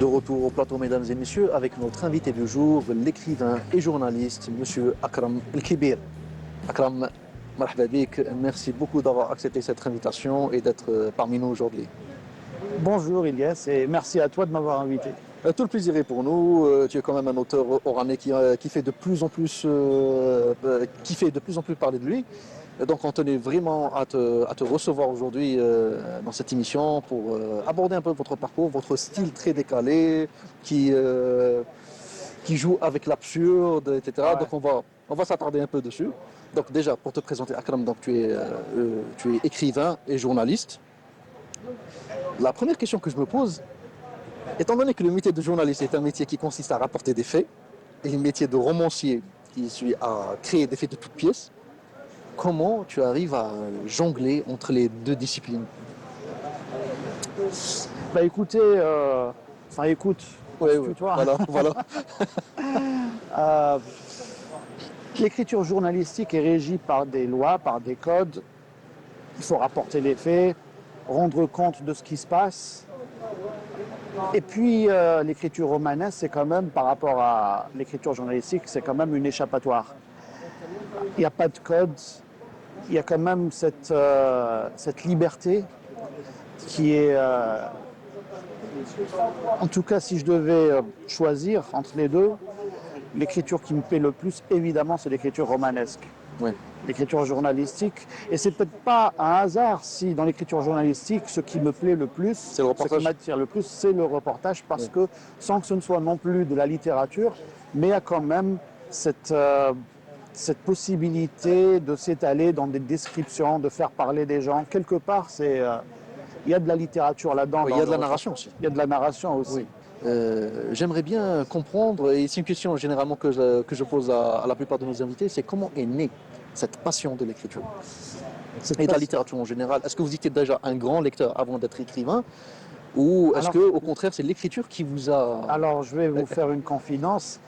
De retour au plateau, mesdames et messieurs, avec notre invité du jour, l'écrivain et journaliste, monsieur Akram El-Kibir. Akram, marhaba bik, merci beaucoup d'avoir accepté cette invitation et d'être parmi nous aujourd'hui. Bonjour Ilyes et merci à toi de m'avoir invité. Tout le plaisir est pour nous. Tu es quand même un auteur oranais qui fait de plus en plus, parler de lui. Donc on tenait vraiment à te recevoir aujourd'hui dans cette émission pour aborder un peu votre parcours, votre style très décalé qui joue avec l'absurde, etc. Ouais. Donc on va s'attarder un peu dessus. Donc déjà pour te présenter Akram, donc tu es écrivain et journaliste. La première question que je me pose, étant donné que le métier de journaliste est un métier qui consiste à rapporter des faits, et le métier de romancier qui suit à créer des faits de toutes pièces, comment tu arrives à jongler entre les deux disciplines? Bah écoutez, écoute, Oui, tutoie. voilà. Euh, L'écriture journalistique est régie par des lois, par des codes. Il faut rapporter les faits, rendre compte de ce qui se passe. Et puis l'écriture romanesque, c'est quand même, par rapport à l'écriture journalistique, c'est quand même une échappatoire. Il n'y a pas de code, il y a quand même cette liberté qui est, en tout cas si je devais choisir entre les deux, l'écriture qui me plaît le plus, évidemment, c'est l'écriture romanesque. Oui. L'écriture journalistique. Et c'est peut-être pas un hasard si dans l'écriture journalistique, ce qui me plaît le plus, ce qui m'attire le plus, c'est le reportage, parce que sans que ce ne soit non plus de la littérature, mais il y a quand même cette possibilité de s'étaler dans des descriptions, de faire parler des gens. Quelque part, il y a de la littérature là-dedans. Oui, il y a de la narration aussi. Il y a de la narration aussi. Oui. J'aimerais bien comprendre, et c'est une question généralement que je pose à la plupart de nos invités, c'est comment est née cette passion de l'écriture et de la littérature en général. Est-ce que vous étiez déjà un grand lecteur avant d'être écrivain, ou est-ce que au contraire c'est l'écriture qui vous a... Alors je vais vous faire une confidence,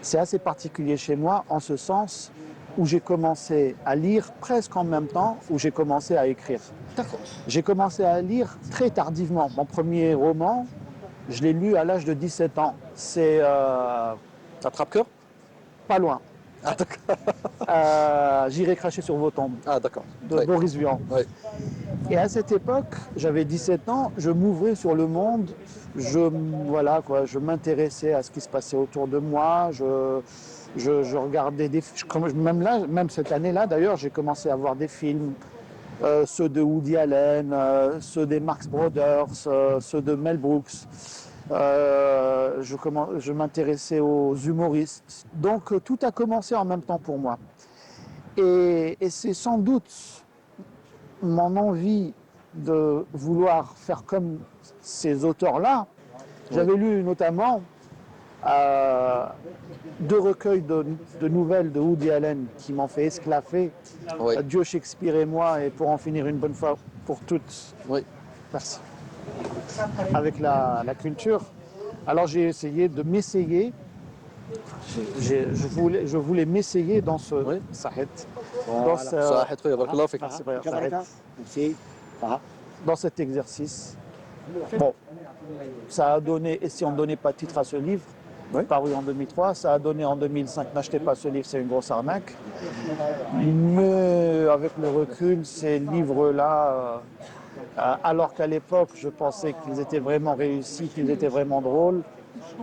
c'est assez particulier chez moi en ce sens où j'ai commencé à lire presque en même temps où j'ai commencé à écrire. D'accord. J'ai commencé à lire très tardivement. Mon premier roman, je l'ai lu à l'âge de 17 ans. C'est... Attrape-cœur? Pas loin. Ah d'accord. J'irai cracher sur vos tombes. Ah d'accord. De Boris Vian. Ouais. Et à cette époque, j'avais 17 ans, je m'ouvrais sur le monde, je m'intéressais à ce qui se passait autour de moi, je regardais des films. Même cette année-là, d'ailleurs, j'ai commencé à voir des films, ceux de Woody Allen, ceux des Marx Brothers, ceux de Mel Brooks. Je m'intéressais aux humoristes. Donc tout a commencé en même temps pour moi. Et c'est sans doute mon envie de vouloir faire comme ces auteurs-là. J'avais lu notamment deux recueils de nouvelles de Woody Allen qui m'ont fait esclaffer. Oui. Dieu, Shakespeare et moi, et pour en finir une bonne fois pour toutes. Oui. Merci. Avec la culture. Alors j'ai essayé de m'essayer. Je voulais m'essayer dans ce Sahet. Dans cet exercice. Bon, ça a donné, et si on ne donnait pas titre à ce livre, paru en 2003, ça a donné en 2005, n'achetez pas ce livre, c'est une grosse arnaque. Mais avec le recul, ces livres-là, alors qu'à l'époque, je pensais qu'ils étaient vraiment réussis, qu'ils étaient vraiment drôles,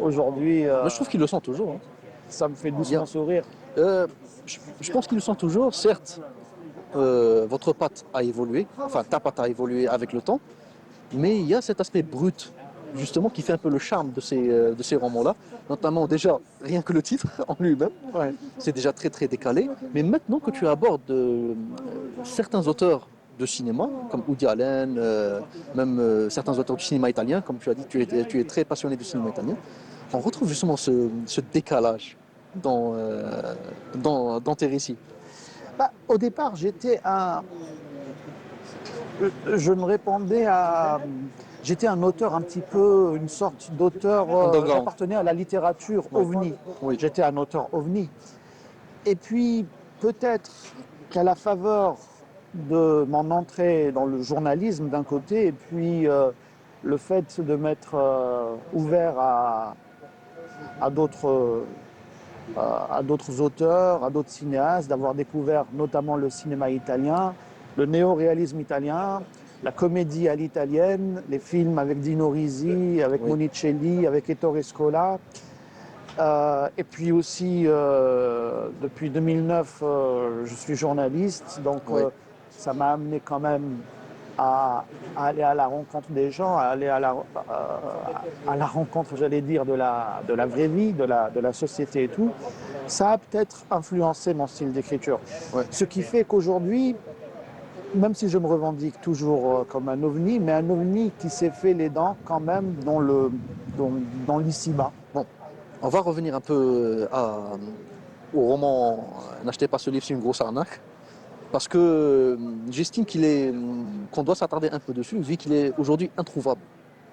aujourd'hui... Mais je trouve qu'ils le sont toujours. Hein. Ça me fait doucement sourire. Je pense qu'ils le sont toujours, certes. Votre patte a évolué, enfin ta patte a évolué avec le temps, mais il y a cet aspect brut, justement, qui fait un peu le charme de ces romans-là, notamment déjà, rien que le titre en lui-même, c'est déjà très très décalé, mais maintenant que tu abordes certains auteurs de cinéma, comme Woody Allen, même certains auteurs du cinéma italien, comme tu as dit, tu es très passionné du cinéma italien, on retrouve justement ce décalage dans tes récits. Au départ, j'étais un auteur un petit peu, une sorte d'auteur, j'appartenais à la littérature ovni. Oui. J'étais un auteur ovni. Et puis, peut-être qu'à la faveur de mon entrée dans le journalisme d'un côté, et puis le fait de m'être ouvert à d'autres à d'autres auteurs, à d'autres cinéastes, d'avoir découvert notamment le cinéma italien, le néo-réalisme italien, la comédie à l'italienne, les films avec Dino Risi, avec Oui. Monicelli, avec Ettore Scola. Et puis aussi, depuis 2009, je suis journaliste, donc Oui. ça m'a amené quand même à aller à la rencontre des gens, à la rencontre, j'allais dire, de la vraie vie, de la société et tout. Ça a peut-être influencé mon style d'écriture. Ouais. Ce qui fait qu'aujourd'hui, même si je me revendique toujours comme un ovni, mais un ovni qui s'est fait les dents quand même dans l'ici-bas. Bon, on va revenir un peu au roman N'achetez pas ce livre, c'est une grosse arnaque. Parce que j'estime qu'on doit s'attarder un peu dessus, vu qu'il est aujourd'hui introuvable.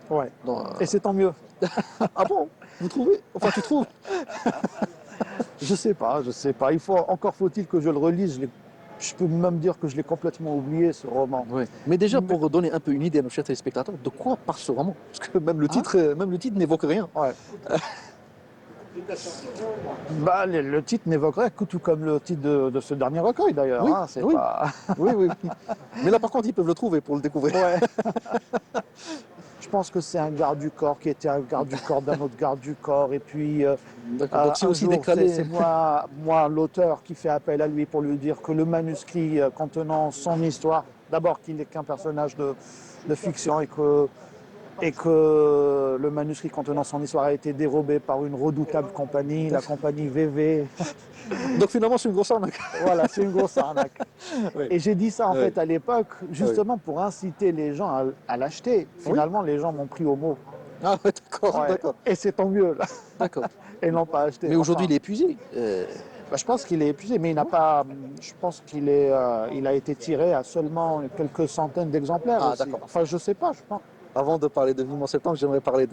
Ouais. Dans, Et c'est tant mieux. Ah bon? Vous trouvez? Enfin, tu trouves? Je sais pas, je sais pas. Encore faut-il que je le relise. Je peux même dire que je l'ai complètement oublié, ce roman. Oui. Mais déjà, Mais- pour donner un peu une idée à nos chers téléspectateurs, de quoi parle ce roman? Parce que Hein? même le titre n'évoque rien. Ouais. Bah, le titre n'évoquerait que tout comme le titre de ce dernier recueil d'ailleurs. Oui, Hein, c'est oui, pas. oui, oui, oui. Mais là, par contre, ils peuvent le trouver pour le découvrir. Ouais. Je pense que c'est un garde du corps qui était un garde du corps d'un autre garde du corps. Et puis D'accord. Donc, c'est un aussi jour, décalé. c'est moi l'auteur, qui fait appel à lui pour lui dire que le manuscrit contenant son histoire, d'abord qu'il n'est qu'un personnage de fiction et que le manuscrit contenant son histoire a été dérobé par une redoutable compagnie, la compagnie VV. Donc, finalement, c'est une grosse arnaque. Voilà, c'est une grosse arnaque. Oui. Et j'ai dit ça en Oui. fait à l'époque, justement pour inciter les gens à l'acheter. Finalement, les gens m'ont pris au mot. Ah, ouais, d'accord, Ouais. d'accord, Et c'est tant mieux, là. d'accord. Et l'ont pas acheté. Mais aujourd'hui, Enfin, il est épuisé. bah, je pense qu'il est épuisé, mais il n'a pas. Je pense il a été tiré à seulement quelques centaines d'exemplaires Ah, aussi. d'accord. Enfin, je sais pas, je pense. Avant de parler de Vivement Septembre, j'aimerais parler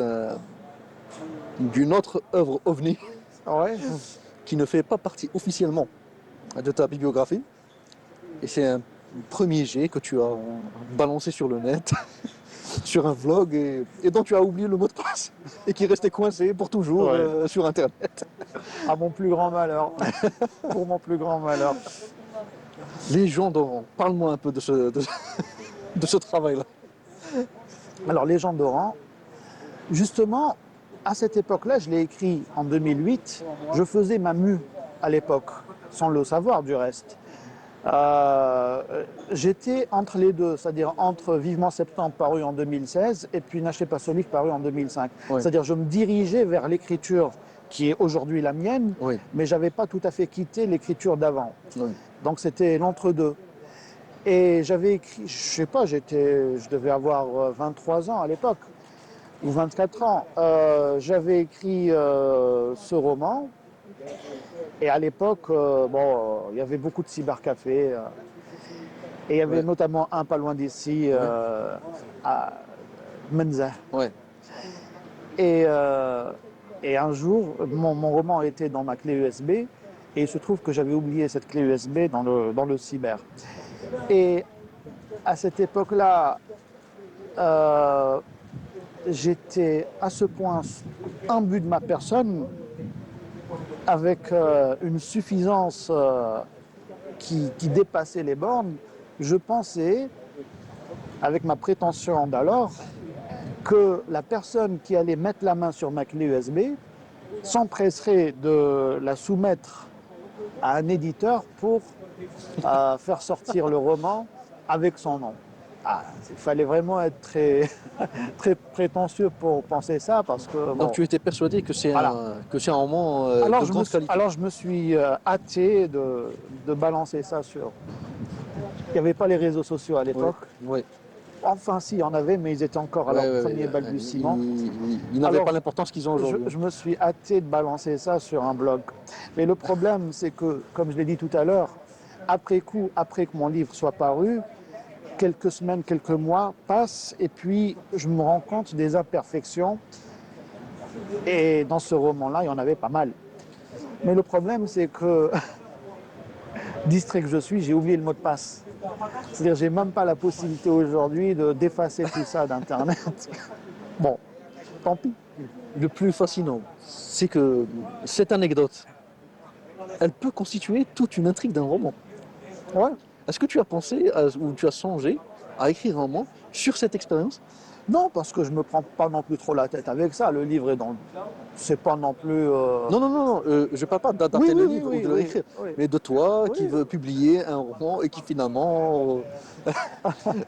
d'une autre œuvre ovni Ouais. qui ne fait pas partie officiellement de ta bibliographie. Et c'est un premier jet que tu as balancé sur le net, sur un vlog, et dont tu as oublié le mot de passe, et qui restait coincé pour toujours Ouais. sur Internet. À mon plus grand malheur. Pour mon plus grand malheur. Les gens d'Oran, parle-moi un peu de ce travail-là. Alors, Légende d'Oran, justement, à cette époque-là, je l'ai écrit en 2008. Je faisais ma mue à l'époque, sans le savoir du reste. J'étais entre les deux, c'est-à-dire entre Vivement Septembre paru en 2016 et puis N'achetez pas ce livre paru en 2005. Ouais. C'est-à-dire je me dirigeais vers l'écriture qui est aujourd'hui la mienne, Oui. mais j'avais pas tout à fait quitté l'écriture d'avant. Oui. Donc c'était l'entre-deux. Et j'avais écrit, je sais pas, je devais avoir 23 ans à l'époque, ou 24 ans. J'avais écrit ce roman. Et à l'époque, il y avait beaucoup de cybercafés. Et il y avait Ouais. notamment un pas loin d'ici, à Menza. Ouais. Et, et un jour, mon roman était dans ma clé USB. Et il se trouve que j'avais oublié cette clé USB dans le cyber. Et à cette époque-là, j'étais à ce point imbu de ma personne, avec une suffisance qui dépassait les bornes. Je pensais, avec ma prétention d'alors, que la personne qui allait mettre la main sur ma clé USB s'empresserait de la soumettre à un éditeur pour faire sortir le roman avec son nom. Ah, il fallait vraiment être très, très prétentieux pour penser ça, parce que Donc bon, tu étais persuadé que voilà. c'est un roman de grande qualité. Alors je me suis hâté de balancer ça sur. Il n'y avait pas les réseaux sociaux à Oui. l'époque. Oui. Enfin, si, il y en avait, mais ils étaient encore à Ouais, leur ouais, premier ouais. balbutiement. Ils n'avaient Alors, pas l'importance qu'ils ont aujourd'hui. Je me suis hâté de balancer ça sur un blog. Mais le problème, c'est que, comme je l'ai dit tout à l'heure, après coup, après que mon livre soit paru, quelques semaines, quelques mois passent, et puis je me rends compte des imperfections. Et dans ce roman-là, il y en avait pas mal. Mais le problème, c'est que, distrait que je suis, j'ai oublié le mot de passe. C'est-à-dire, j'ai même pas la possibilité aujourd'hui d'effacer tout ça d'Internet. Bon, tant pis. Le plus fascinant, c'est que cette anecdote, elle peut constituer toute une intrigue d'un roman. Ouais. Est-ce que tu as pensé ou tu as songé à écrire un roman sur cette expérience? Non, parce que je me prends pas non plus trop la tête avec ça. Le livre est dans le... C'est pas non plus... Non, non, non, non, je ne parle pas Oui, d'adapter oui, le oui, livre ou oui, de le oui, réécrire, oui. mais de toi qui Oui. veut publier un roman et qui finalement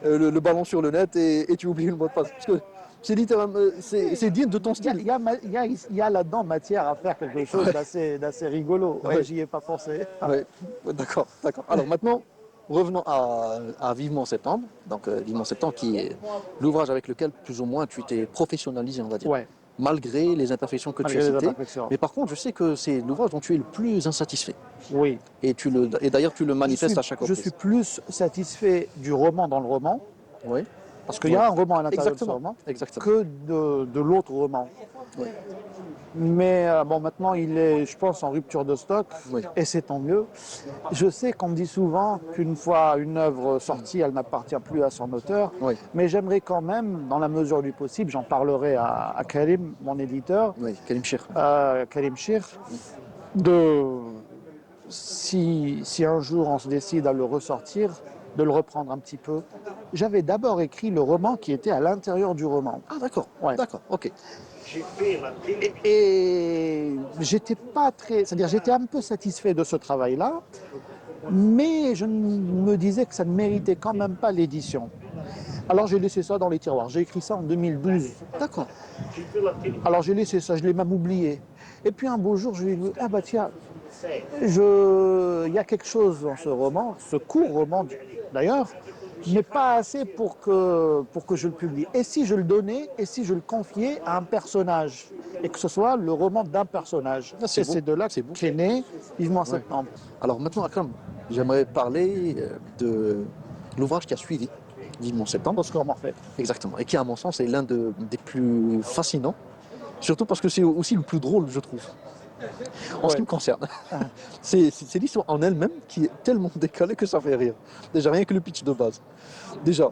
le ballon sur le net et tu oublies le mot de passe. Parce que c'est littéralement, c'est digne de ton Il y a, style. il y a il y a là-dedans matière à faire quelque chose d'assez rigolo. Ouais, Ouais, j'y ai pas pensé. ouais, ouais, d'accord, d'accord. Alors maintenant, revenons à Vivement Septembre. Donc Vivement Septembre qui est l'ouvrage avec lequel plus ou moins tu t'es professionnalisé, on va dire, Ouais, malgré les imperfections que tu as malgré les citées. imperfections. Mais par contre, je sais que c'est l'ouvrage dont tu es le plus insatisfait. Oui. Et d'ailleurs, tu le manifestes à chaque Je suis reprise. plus satisfait du roman dans le roman, Oui, parce qu'il y oui. a un roman à l'intérieur de ce Exactement, roman, exactement. que de l'autre roman. Oui, Mais bon, maintenant, il est, je pense, en rupture de stock, oui, et c'est tant mieux. Je sais qu'on me dit souvent qu'une fois une œuvre sortie, elle n'appartient plus à son auteur, oui, mais j'aimerais quand même, dans la mesure du possible, j'en parlerai à Karim, mon éditeur, oui, Kalim Chir. Karim Shir, de, si un jour on se décide à le ressortir, de le reprendre un petit peu. J'avais d'abord écrit le roman qui était à l'intérieur du roman. Ah d'accord, Ouais. d'accord, ok. Et j'étais pas très, c'est-à-dire j'étais un peu satisfait de ce travail-là, mais je me disais que ça ne méritait quand même pas l'édition. Alors j'ai laissé ça dans les tiroirs. J'ai écrit ça en 2012. D'accord. Alors j'ai laissé ça, je l'ai même oublié. Et puis un beau jour, je lui ai dit, ah bah tiens, il y a quelque chose dans ce roman, ce court roman d'ailleurs, mais pas assez pour que je le publie. Et si je le donnais, et si je le confiais à un personnage, et que ce soit le roman d'un personnage. Ah, c'est Et beau, c'est de là c'est beau. qu'est né Vivement Ouais. Septembre. Alors maintenant, Akram, j'aimerais parler de l'ouvrage qui a suivi, Vivement Septembre. Oscar Morphée. Exactement. Et qui, à mon sens, est l'un des plus fascinants. Surtout parce que c'est aussi le plus drôle, je trouve, en ce qui Ouais. me concerne. C'est l'histoire en elle-même qui est tellement décalée que ça fait rire. Déjà, rien que le pitch de base. Déjà,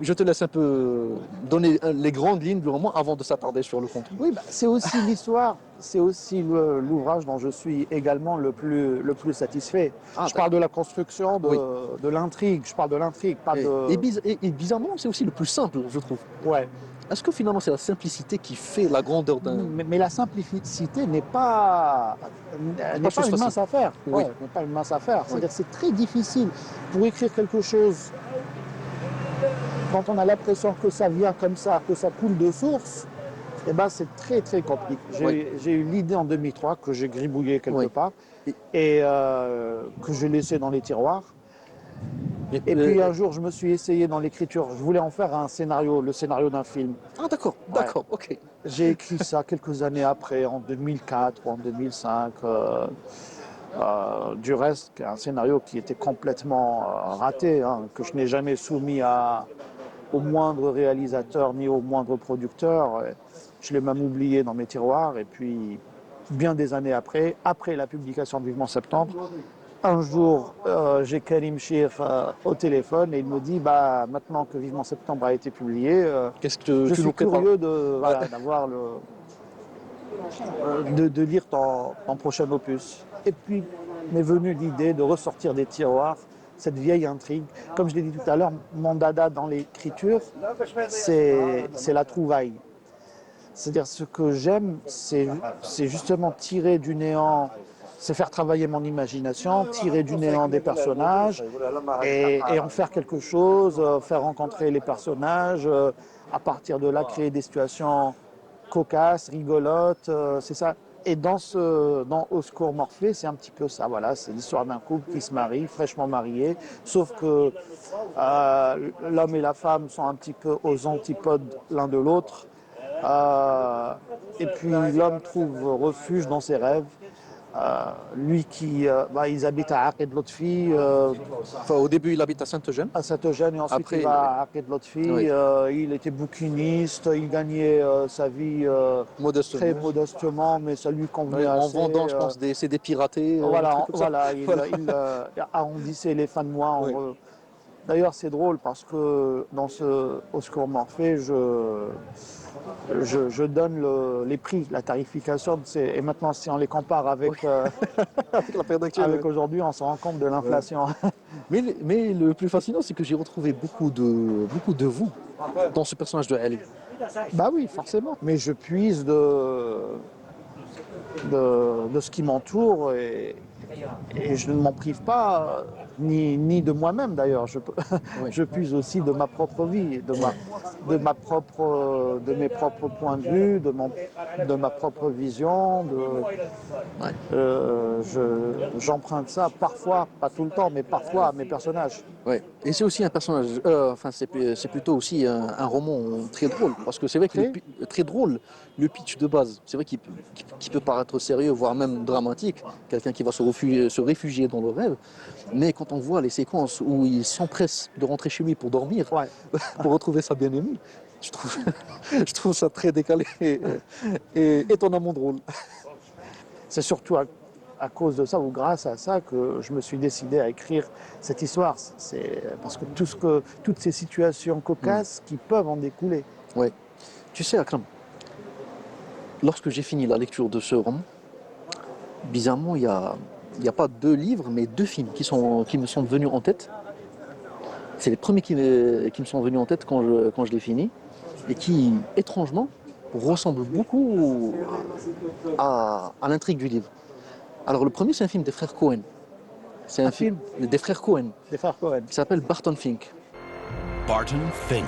je te laisse un peu donner les grandes lignes du roman avant de s'attarder sur le contenu. Oui, bah, c'est aussi l'histoire, c'est aussi l'ouvrage dont je suis également le plus satisfait. Ah, Je parle de la construction, oui. de l'intrigue, je parle de l'intrigue, pas de... Et bizarrement, c'est aussi le plus simple, je trouve. Ouais. Est-ce que finalement, c'est la simplicité qui fait la grandeur d'un... Mais la simplicité n'est pas, n'est pas chose une facile. mince affaire. Oui. Ouais, n'est pas une mince affaire. C'est-à-dire que c'est très difficile pour écrire quelque chose quand on a l'impression que ça vient comme ça, que ça coule de source. Eh ben, c'est très très compliqué. J'ai eu l'idée en 2003 que j'ai gribouillé quelque Oui. part Et- et que j'ai laissé dans les tiroirs. Et, Et puis un jour, je me suis essayé dans l'écriture. Je voulais en faire un scénario, le scénario d'un film. ah d'accord, Ouais. d'accord, ok. J'ai écrit ça quelques années après, en 2004 ou en 2005. Du reste, un scénario qui était complètement raté, hein, que je n'ai jamais soumis au moindre réalisateur ni au moindre producteur. Je l'ai même oublié dans mes tiroirs. Et puis, bien des années après, après la publication de Vivement Septembre, un jour, j'ai Karim Shir au téléphone et il me dit bah, maintenant que Vivement Septembre a été publié, Qu'est-ce que je tu suis nous prépares? curieux d'avoir de lire ton prochain opus. Et puis m'est venue l'idée de ressortir des tiroirs cette vieille intrigue. Comme je l'ai dit tout à l'heure, mon dada dans l'écriture, c'est la trouvaille. C'est-à-dire ce que j'aime, c'est justement tirer du néant, c'est faire travailler mon imagination, tirer du néant des personnages et en faire quelque chose, faire rencontrer les personnages, à partir de là créer des situations cocasses, rigolotes, c'est ça. Et dans Au Secours Morphée, c'est un petit peu ça, voilà, c'est l'histoire d'un couple qui se marie, fraîchement marié, sauf que l'homme et la femme sont un petit peu aux antipodes l'un de l'autre. Et puis l'homme trouve refuge dans ses rêves. Lui ils habitent à Aqed Lotfi, Enfin, au début, il habite à Saint-Eugène. à Saint-Eugène, et ensuite Après, il va à Aqed Lotfi. oui, Il était bouquiniste, il gagnait sa vie modestement. très modestement, mais ça lui convenait Oui, en assez. vendant, je pense, des CD piratés, un Voilà, truc comme ça. Voilà. il arrondissait les fins de mois. Oui. D'ailleurs, c'est drôle parce que dans ce Au secours Morphée, je donne les prix, la tarification. Et maintenant, si on les compare Oui. Avec la période actuelle. avec aujourd'hui, on se rend compte de l'inflation. Mais le plus fascinant, c'est que j'ai retrouvé beaucoup de vous dans ce personnage de Ali. Bah oui, forcément. Mais je puise de ce qui m'entoure et je ne m'en prive pas, ni de moi-même d'ailleurs. Oui. Je puise aussi de ma propre vie, de mes propres points de vue, de ma propre vision. Ouais. J'emprunte ça parfois, pas tout le temps, mais parfois à mes personnages. Ouais. Et c'est aussi un personnage, enfin c'est plutôt aussi un roman très drôle, parce que c'est vrai que Très. très drôle, le pitch de base, c'est vrai qu'il peut paraître sérieux, voire même dramatique, quelqu'un qui va se réfugier dans le rêve, mais quand on voit les séquences où il s'empresse de rentrer chez lui pour dormir, Ouais. pour retrouver sa bien-aimée, je trouve, je trouve ça très décalé et étonnamment drôle. C'est surtout à cause de ça ou grâce à ça que je me suis décidé à écrire cette histoire. C'est parce que toutes ces situations cocasses qui peuvent en découler. Ouais. Tu sais, Akram, lorsque j'ai fini la lecture de ce roman, bizarrement, il y a pas deux livres, mais deux films qui me sont venus en tête. C'est les premiers qui me sont venus en tête quand je l'ai fini, et qui, étrangement, ressemblent beaucoup à l'intrigue du livre. Alors, le premier, c'est un film des frères Cohen. C'est Un film des frères Cohen, des frères Cohen. qui s'appelle Barton Fink. Barton Fink.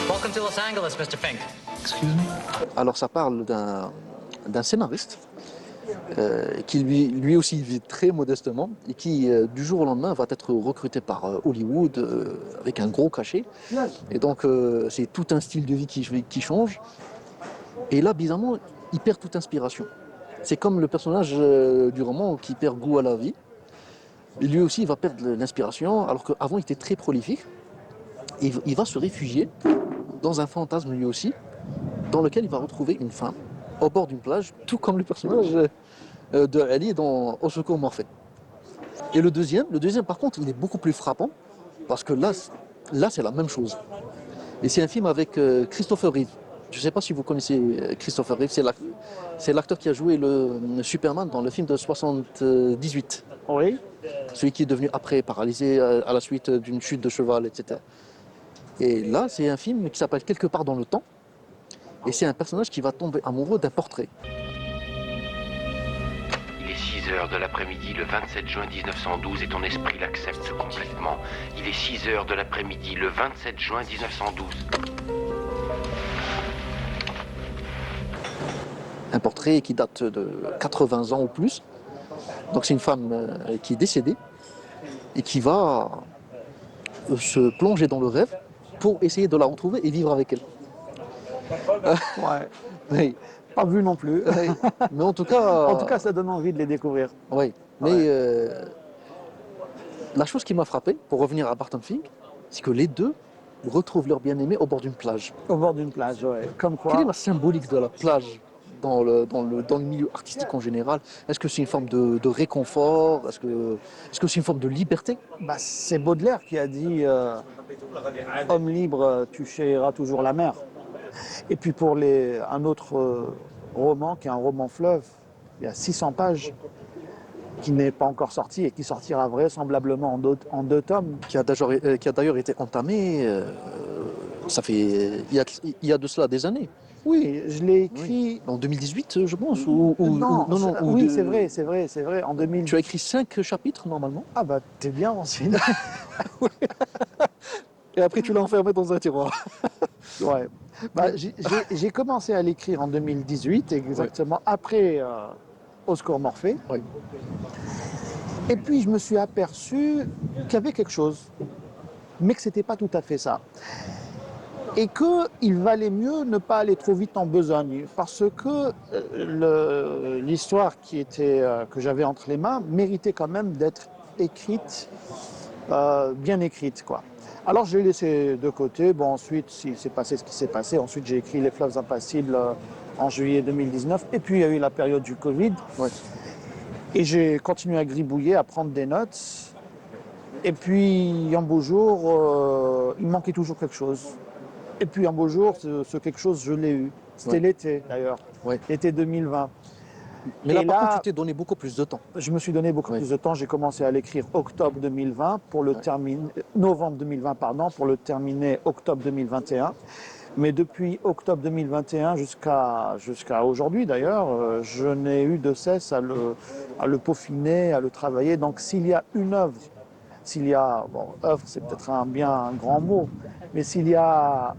Welcome to Los Angeles, Mr. Fink. Excuse me? Alors, ça parle d'un scénariste qui lui aussi vit très modestement et qui, du jour au lendemain, va être recruté par Hollywood avec un gros cachet. Et donc, c'est tout un style de vie qui change. Et là, bizarrement, il perd toute inspiration. C'est comme le personnage du roman qui perd goût à la vie. Et lui aussi, il va perdre l'inspiration, alors qu'avant, il était très prolifique. Et il va se réfugier dans un fantasme lui aussi, dans lequel il va retrouver une femme au bord d'une plage, tout comme le personnage de Ali dans Au secours Morphée. Et le deuxième par contre, il est beaucoup plus frappant, parce que là c'est la même chose. Et c'est un film avec Christopher Reeve. Je ne sais pas si vous connaissez Christopher Reeve, c'est l'acteur qui a joué le Superman dans le film de 78. Oui. Celui qui est devenu après paralysé à la suite d'une chute de cheval, etc. Et là, c'est un film qui s'appelle Quelque part dans le temps. Et c'est un personnage qui va tomber amoureux d'un portrait. Il est 6 heures de l'après-midi le 27 juin 1912 et ton esprit l'accepte complètement. Il est 6 heures de l'après-midi le 27 juin 1912. Un portrait qui date de 80 ans ou plus. Donc c'est une femme qui est décédée et qui va se plonger dans le rêve pour essayer de la retrouver et vivre avec elle. Ouais. Oui. Pas vu non plus. Mais en tout cas, En tout cas, ça donne envie de les découvrir. oui. Mais Ouais. la chose qui m'a frappé, pour revenir à Barton Fink, c'est que les deux retrouvent leur bien-aimé au bord d'une plage. Au bord d'une plage, ouais. Comme Quelle est quoi, la symbolique de la plage dans le milieu artistique en général? Est-ce que c'est une forme de réconfort? Est-ce que c'est une forme de liberté? bah, c'est Baudelaire qui a dit homme libre, tu chériras toujours la mer. Et puis pour un autre roman, qui est un roman fleuve, il y a 600 pages, qui n'est pas encore sorti et qui sortira vraisemblablement en deux tomes. Qui a d'ailleurs été entamé, il y a de cela des années. Oui, je l'ai écrit. En 2018, je pense. Non, oui, c'est vrai. En Tu 2000. as écrit 5 chapitres normalement, Ah bah, t'es bien renseigné. et après tu l'as enfermé dans un tiroir. Ouais. Bah, j'ai commencé à l'écrire en 2018, exactement après Au secours Morphée. Oui. Et puis je me suis aperçu qu'il y avait quelque chose, mais que c'était pas tout à fait ça. Et qu'il valait mieux ne pas aller trop vite en besogne, parce que l'histoire que j'avais entre les mains méritait quand même d'être écrite bien écrite, quoi. Alors je l'ai laissé de côté. Bon, ensuite, s'il s'est passé ce qui s'est passé, ensuite j'ai écrit Les fleuves impassibles en juillet 2019. Et puis il y a eu la période du Covid. Ouais. Et j'ai continué à gribouiller, à prendre des notes. Et puis un beau jour, il manquait toujours quelque chose. Et puis un beau jour, ce quelque chose, je l'ai eu. C'était Ouais. l'été d'ailleurs, Ouais. l'été 2020. Mais là, Et par là- contre, tu t'es donné beaucoup plus de temps. Je me suis donné beaucoup Oui. plus de temps. J'ai commencé à l'écrire octobre 2020 pour le terminer, novembre 2020 pardon, pour le terminer octobre 2021. Mais depuis octobre 2021 jusqu'à aujourd'hui d'ailleurs, je n'ai eu de cesse à le peaufiner, à le travailler. Donc s'il y a une œuvre, œuvre c'est peut-être un grand mot, mais s'il y a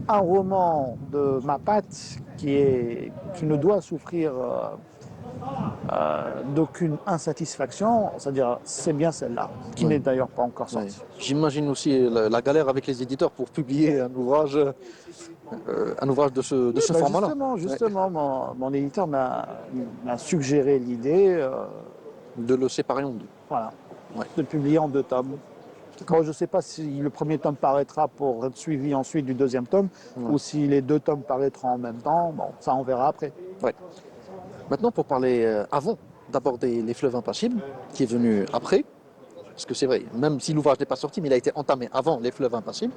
un roman de ma patte qui ne doit souffrir d'aucune insatisfaction, c'est-à-dire c'est bien celle-là, qui Ouais. n'est d'ailleurs pas encore Ouais. sortie. J'imagine aussi la galère avec les éditeurs pour publier un ouvrage de ce Bah, format-là. justement, mon éditeur m'a suggéré l'idée, De le séparer en deux. voilà, Ouais. de le publier en 2 tomes. Bon, je ne sais pas si le premier tome paraîtra pour être suivi ensuite du deuxième tome, Ouais. ou si les 2 tomes paraîtront en même temps. Bon, ça on verra après. Ouais. Maintenant, pour parler avant d'aborder Les fleuves impassibles, qui est venu après, parce que c'est vrai, même si l'ouvrage n'est pas sorti, mais il a été entamé avant Les fleuves impassibles,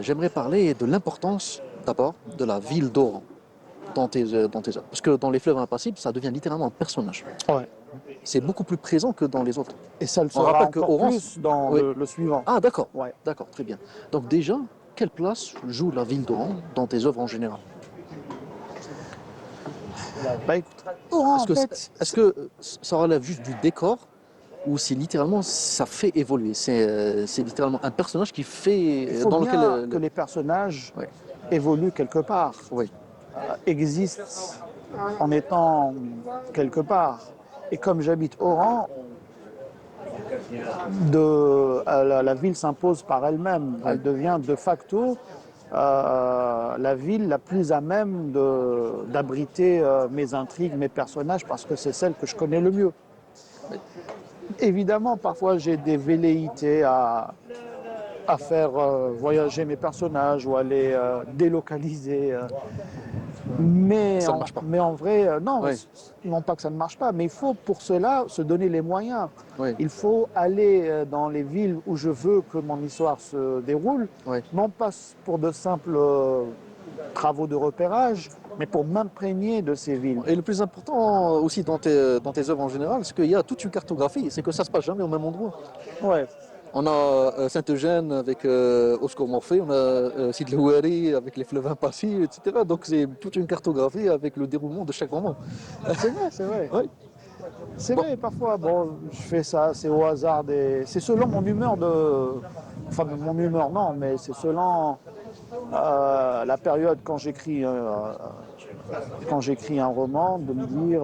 j'aimerais parler de l'importance, d'abord, de la ville d'Oran dans tes œuvres. Parce que dans Les fleuves impassibles, ça devient littéralement un personnage. Ouais. C'est beaucoup plus présent que dans les autres. Et ça le On sera rappelle que encore Oran- plus dans Oui. le suivant. Ah, d'accord. Ouais. D'accord, très bien. Donc déjà, quelle place joue la ville d'Oran dans tes œuvres en général? Bah écoute, Oran, Est-ce en que, fait, est-ce que ça relève juste du décor ou c'est littéralement, ça fait évoluer? C'est littéralement un personnage qui fait... il faut dans bien lequel... que les personnages Ouais. évoluent quelque part, Oui, existent en étant quelque part. Et comme j'habite Oran, la ville s'impose par elle-même. Ouais. Elle devient de facto la ville la plus à même d'abriter mes intrigues, mes personnages, parce que c'est celle que je connais le mieux. Évidemment, parfois j'ai des velléités à faire voyager mes personnages ou à les délocaliser. Mais, Ça ne marche pas. mais en vrai, non, Ouais. non pas que ça ne marche pas, mais il faut pour cela se donner les moyens. oui, Il faut aller dans les villes où je veux que mon histoire se déroule, oui. non pas pour de simples travaux de repérage, mais pour m'imprégner de ces villes. Et le plus important aussi dans tes œuvres en général, c'est qu'il y a toute une cartographie, c'est que ça se passe jamais au même endroit. Ouais. On a Saint-Eugène avec Oscar Morphée, on a Sid Louari avec les fleuves impassibles, etc. Donc c'est toute une cartographie avec le déroulement de chaque roman. C'est vrai, c'est vrai. Oui. C'est Bon. vrai, parfois, bon, je fais ça, c'est au hasard c'est selon mon humeur Enfin, mon humeur, non, mais c'est selon la période quand j'écris un roman, de me dire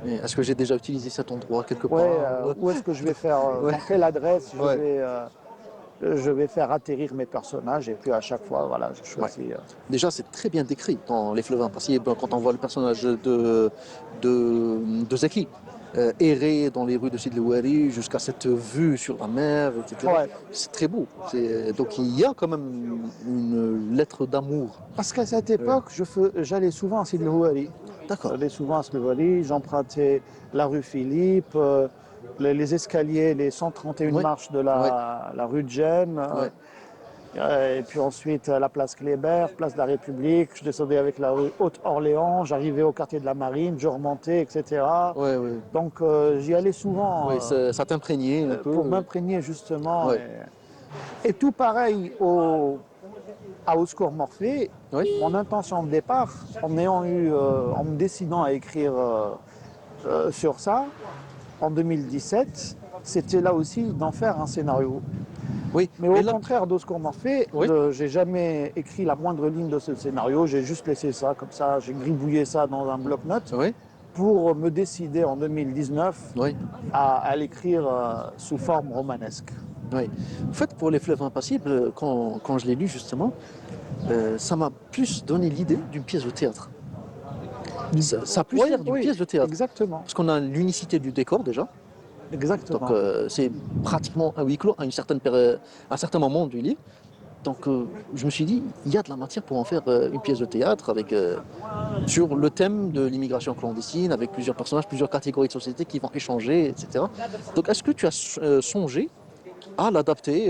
Mais est-ce que j'ai déjà utilisé cet endroit quelque part? où est-ce que je vais faire, Ouais. dans quelle adresse Ouais. je vais faire atterrir mes personnages, et puis à chaque fois, voilà, je choisis. Déjà, c'est très bien décrit dans Les fleuves impassibles, quand on voit le personnage de Zeki errer dans les rues de Sid Louari jusqu'à cette vue sur la mer, etc. Ouais. C'est très beau. Donc il y a quand même une lettre d'amour. Parce qu'à cette époque, j'allais souvent à Sidi Louari. D'accord. J'allais souvent à Sidi Louari, j'empruntais la rue Philippe, les escaliers, les 131 Ouais. marches de la rue de Gênes. Ouais. Et puis ensuite, la place Kléber, place de la République. Je descendais avec la rue Haute-Orléans, j'arrivais au quartier de la Marine, je remontais, etc. Ouais, ouais. Donc j'y allais souvent Ouais, ça t'imprégnait un peu. pour m'imprégner justement. Ouais. Et tout pareil à Oscar Morphée. Oui. Mon intention de départ, en me décidant à écrire sur ça, en 2017, c'était là aussi d'en faire un scénario. Oui. Mais au là- contraire d'Oscar Morphée, Oui. j'ai jamais écrit la moindre ligne de ce scénario, j'ai juste laissé ça comme ça, j'ai gribouillé ça dans un bloc-notes Oui. pour me décider en 2019 Oui. à l'écrire sous forme romanesque. Oui. En fait, pour Les fleuves impassibles, quand je l'ai lu justement, ça m'a plus donné l'idée d'une pièce de théâtre. Ça a plus Oui, l'air d'une oui, pièce de théâtre. Exactement. Parce qu'on a l'unicité du décor déjà. Exactement. Donc c'est pratiquement un huis clos à un certain moment du livre. Donc je me suis dit, il y a de la matière pour en faire une pièce de théâtre sur le thème de l'immigration clandestine, avec plusieurs personnages, plusieurs catégories de société qui vont échanger, etc. Donc est-ce que tu as songé à l'adapter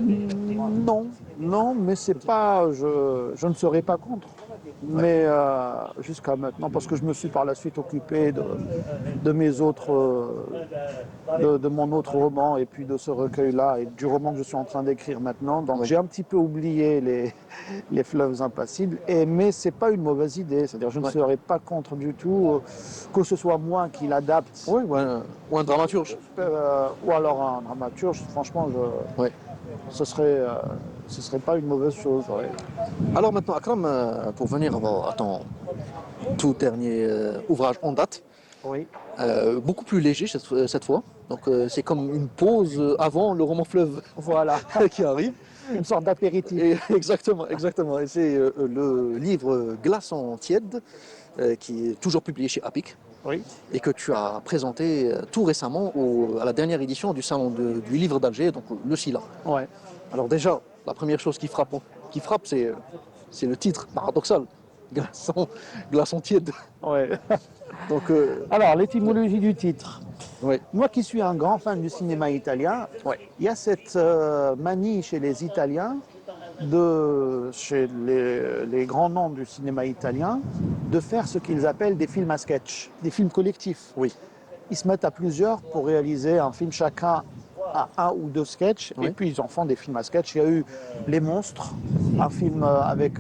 Non, non, mais c'est pas, je ne serais pas contre. Mais jusqu'à maintenant, parce que je me suis par la suite occupé de mes autres, de mon autre roman et puis de ce recueil-là et du roman que je suis en train d'écrire maintenant. Donc Oui. j'ai un petit peu oublié les fleuves impassibles, mais c'est pas une mauvaise idée. C'est-à-dire je ne Ouais. serais pas contre du tout que ce soit moi qui l'adapte Oui, ou un dramaturge. ou alors un dramaturge. Franchement, Ouais. ce serait pas une mauvaise chose. Ouais. Alors maintenant, Akram, pour venir à ton tout dernier ouvrage en date, Oui. beaucoup plus léger cette fois. Donc c'est comme une pause avant le roman Fleuve Voilà, qui arrive. une sorte d'apéritif. Exactement, exactement. Et c'est le livre Glaçant tiède qui est toujours publié chez Apic Oui. et que tu as présenté tout récemment à la dernière édition du salon du livre d'Alger, donc le SILA. Ouais. Alors déjà, la première chose qui frappe, c'est le titre paradoxal, glaçant tiède. Ouais. Donc, Alors, l'étymologie du titre. ouais, Moi qui suis un grand fan du cinéma italien, ouais, il y a cette manie chez les Italiens, chez les grands noms du cinéma italien, de faire ce qu'ils appellent des films à sketch, des films collectifs. oui, Ils se mettent à plusieurs pour réaliser un film chacun à un ou deux sketchs, Oui. et puis ils en font des films à sketch. Il y a eu Les Monstres, un film avec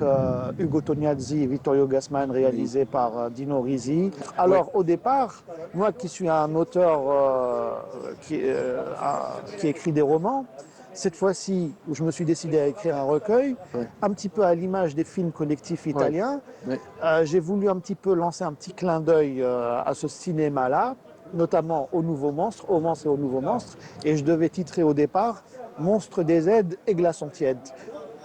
Ugo Tognazzi et Vittorio Gassman, réalisé par Dino Risi. Alors au départ, moi qui suis un auteur qui écrit des romans, cette fois-ci, où je me suis décidé à écrire un recueil, Ouais. un petit peu à l'image des films collectifs italiens, ouais. j'ai voulu un petit peu lancer un petit clin d'œil à ce cinéma-là, notamment au Nouveau Monstre, au Monstre et au Nouveau Monstre, et je devais titrer au départ Monstre des aides et Glaçons tièdes.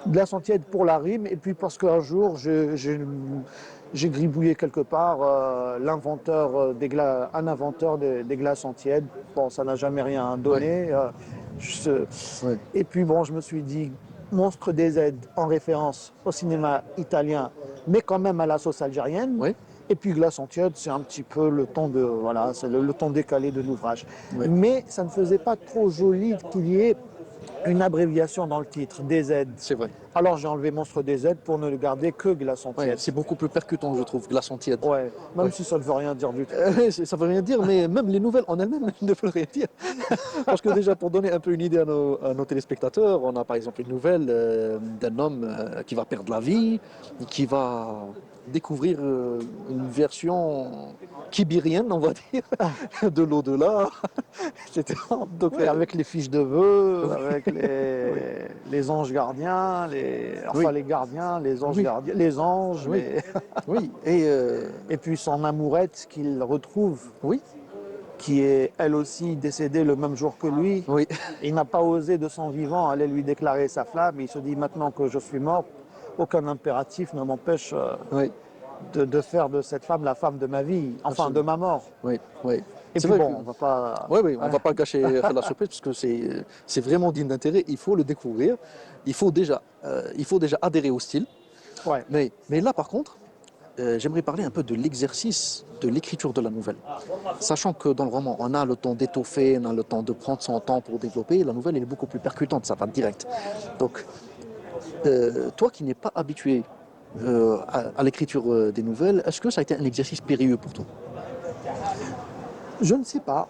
Glaçons tièdes pour la rime, et puis parce qu'un jour j'ai gribouillé quelque part un inventeur des glaçons tièdes. Bon, ça n'a jamais rien donné. Ouais. Et puis bon, je me suis dit Monstre des aides en référence au cinéma italien, mais quand même à la sauce algérienne. Oui. Et puis Glaçons tièdes, c'est un petit peu le ton c'est le ton décalé de l'ouvrage. Oui. Mais ça ne faisait pas trop joli qu'il y ait une abréviation dans le titre, DZ. C'est vrai. Alors j'ai enlevé Monstre DZ pour ne le garder que Glaçons Ouais, tièdes. c'est beaucoup plus percutant, je trouve, glaçant tiède. Ouais, même Ouais. si ça ne veut rien dire du tout. Ça veut rien dire, mais même les nouvelles en elles-mêmes ne veulent rien dire. Parce que déjà, pour donner un peu une idée à nos téléspectateurs, on a par exemple une nouvelle d'un homme qui va perdre la vie, et qui va découvrir une version kibirienne, on va dire, de l'au-delà, etc. Donc, Oui, avec les fiches de vœux, avec les anges gardiens, Oui. les gardiens, les anges Oui. gardiens, les anges, Oui. oui, et puis son amourette qu'il retrouve, oui, qui est elle aussi décédée le même jour que lui. oui, Il n'a pas osé de son vivant aller lui déclarer sa flamme. Il se dit maintenant que je suis mort, aucun impératif ne m'empêche oui, de faire de cette femme la femme de ma vie, enfin Absolument. de ma mort. oui, oui. Et C'est puis vrai bon, que- on va pas. Oui, oui, on ne va pas gâcher la surprise parce que c'est vraiment digne d'intérêt. Il faut le découvrir. Il faut déjà adhérer au style. Ouais. Mais là, par contre, j'aimerais parler un peu de l'exercice de l'écriture de la nouvelle. Sachant que dans le roman, on a le temps d'étoffer, on a le temps de prendre son temps pour développer. La nouvelle, elle est beaucoup plus percutante, ça va direct. Donc, toi qui n'es pas habitué à l'écriture des nouvelles, est-ce que ça a été un exercice périlleux pour toi? Je ne sais pas.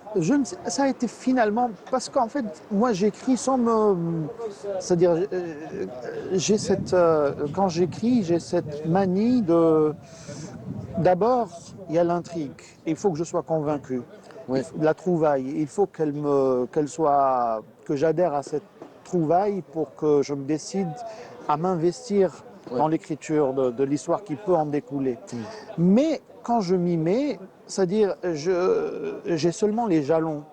Ça a été finalement parce qu'en fait, moi, j'écris sans me. C'est-à-dire, quand j'écris, j'ai cette manie de. D'abord, il y a l'intrigue. Il faut que je sois convaincu. Oui. La trouvaille. Il faut que j'adhère à cette trouvaille pour que je me décide à m'investir Ouais. dans l'écriture de l'histoire qui peut en découler. Mais quand je m'y mets, c'est-à-dire, j'ai seulement les jalons.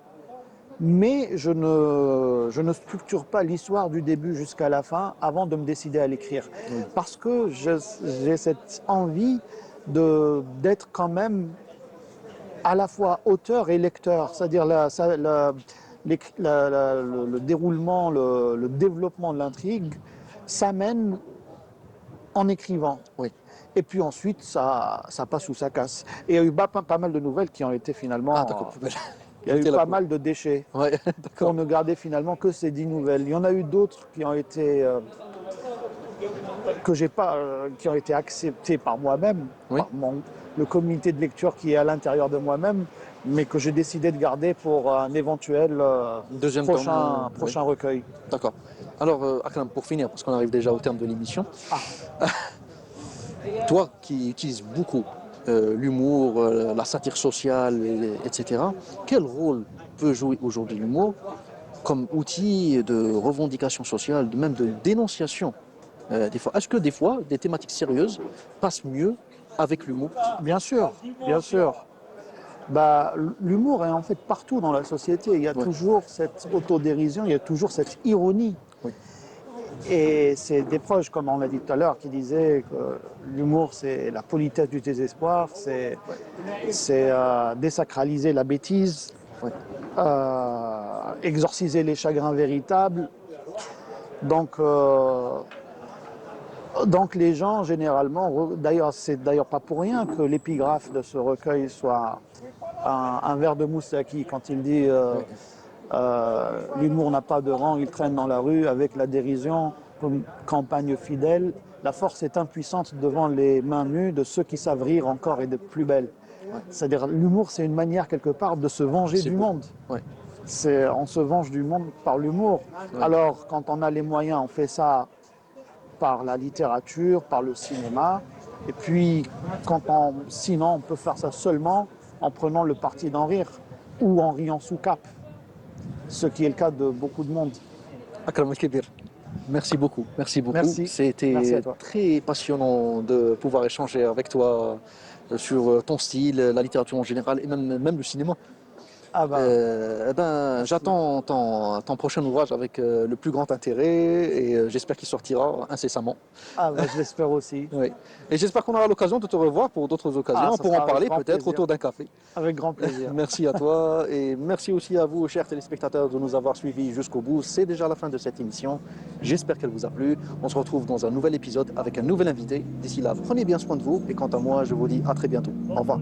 Mais je ne structure pas l'histoire du début jusqu'à la fin avant de me décider à l'écrire. Parce que j'ai cette envie d'être quand même à la fois auteur et lecteur, c'est-à-dire le déroulement, le développement de l'intrigue s'amène en écrivant. Oui. Et puis ensuite, ça passe ou ça casse. Et il y a eu pas mal de nouvelles qui ont été finalement... Ah, d'accord. il y a eu C'était la pas peau. mal de déchets Ouais, d'accord. pour ne garder finalement que ces 10 nouvelles. Il y en a eu d'autres qui ont été... qui ont été acceptées par moi-même, Oui. par le comité de lecture qui est à l'intérieur de moi-même, mais que j'ai décidé de garder pour un éventuel Deuxième prochain tome, recueil. D'accord. Alors, Akram, pour finir, parce qu'on arrive déjà au terme de l'émission, toi qui utilises beaucoup l'humour, la satire sociale, etc., quel rôle peut jouer aujourd'hui l'humour comme outil de revendication sociale, même de dénonciation des fois? Est-ce que des fois, des thématiques sérieuses passent mieux avec l'humour? Bien sûr, bien sûr. Bah, l'humour est en fait partout dans la société. Il y a toujours cette autodérision, il y a toujours cette ironie. Oui. Et c'est des proches, comme on l'a dit tout à l'heure, qui disaient que l'humour, c'est la politesse du désespoir, c'est désacraliser la bêtise, Oui. exorciser les chagrins véritables. Donc les gens, généralement, c'est d'ailleurs pas pour rien que l'épigraphe de ce recueil soit un vers de Moussaki quand il dit l'humour n'a pas de rang, il traîne dans la rue avec la dérision comme campagne fidèle. La force est impuissante devant les mains nues de ceux qui savent rire encore et de plus belle. C'est-à-dire l'humour, c'est une manière quelque part de se venger C'est du beau. monde. Ouais. On se venge du monde par l'humour. Ouais. Alors quand on a les moyens, on fait ça par la littérature, par le cinéma. Et puis, sinon, on peut faire ça seulement en prenant le parti d'en rire ou en riant sous cape, ce qui est le cas de beaucoup de monde. Akram El-Kébir, merci beaucoup. Merci beaucoup. Merci. Merci C'était à toi. très passionnant de pouvoir échanger avec toi sur ton style, la littérature en général et même le cinéma. Ah J'attends ton prochain ouvrage avec le plus grand intérêt et j'espère qu'il sortira incessamment. Je l'espère aussi. Oui. Et j'espère qu'on aura l'occasion de te revoir pour d'autres occasions, Ça pour en sera avec parler grand peut-être plaisir. autour d'un café. Avec grand plaisir. Merci à toi et merci aussi à vous, chers téléspectateurs, de nous avoir suivis jusqu'au bout. C'est déjà la fin de cette émission. J'espère qu'elle vous a plu. On se retrouve dans un nouvel épisode avec un nouvel invité. D'ici là, prenez bien soin de vous et quant à moi, je vous dis à très bientôt. Au revoir.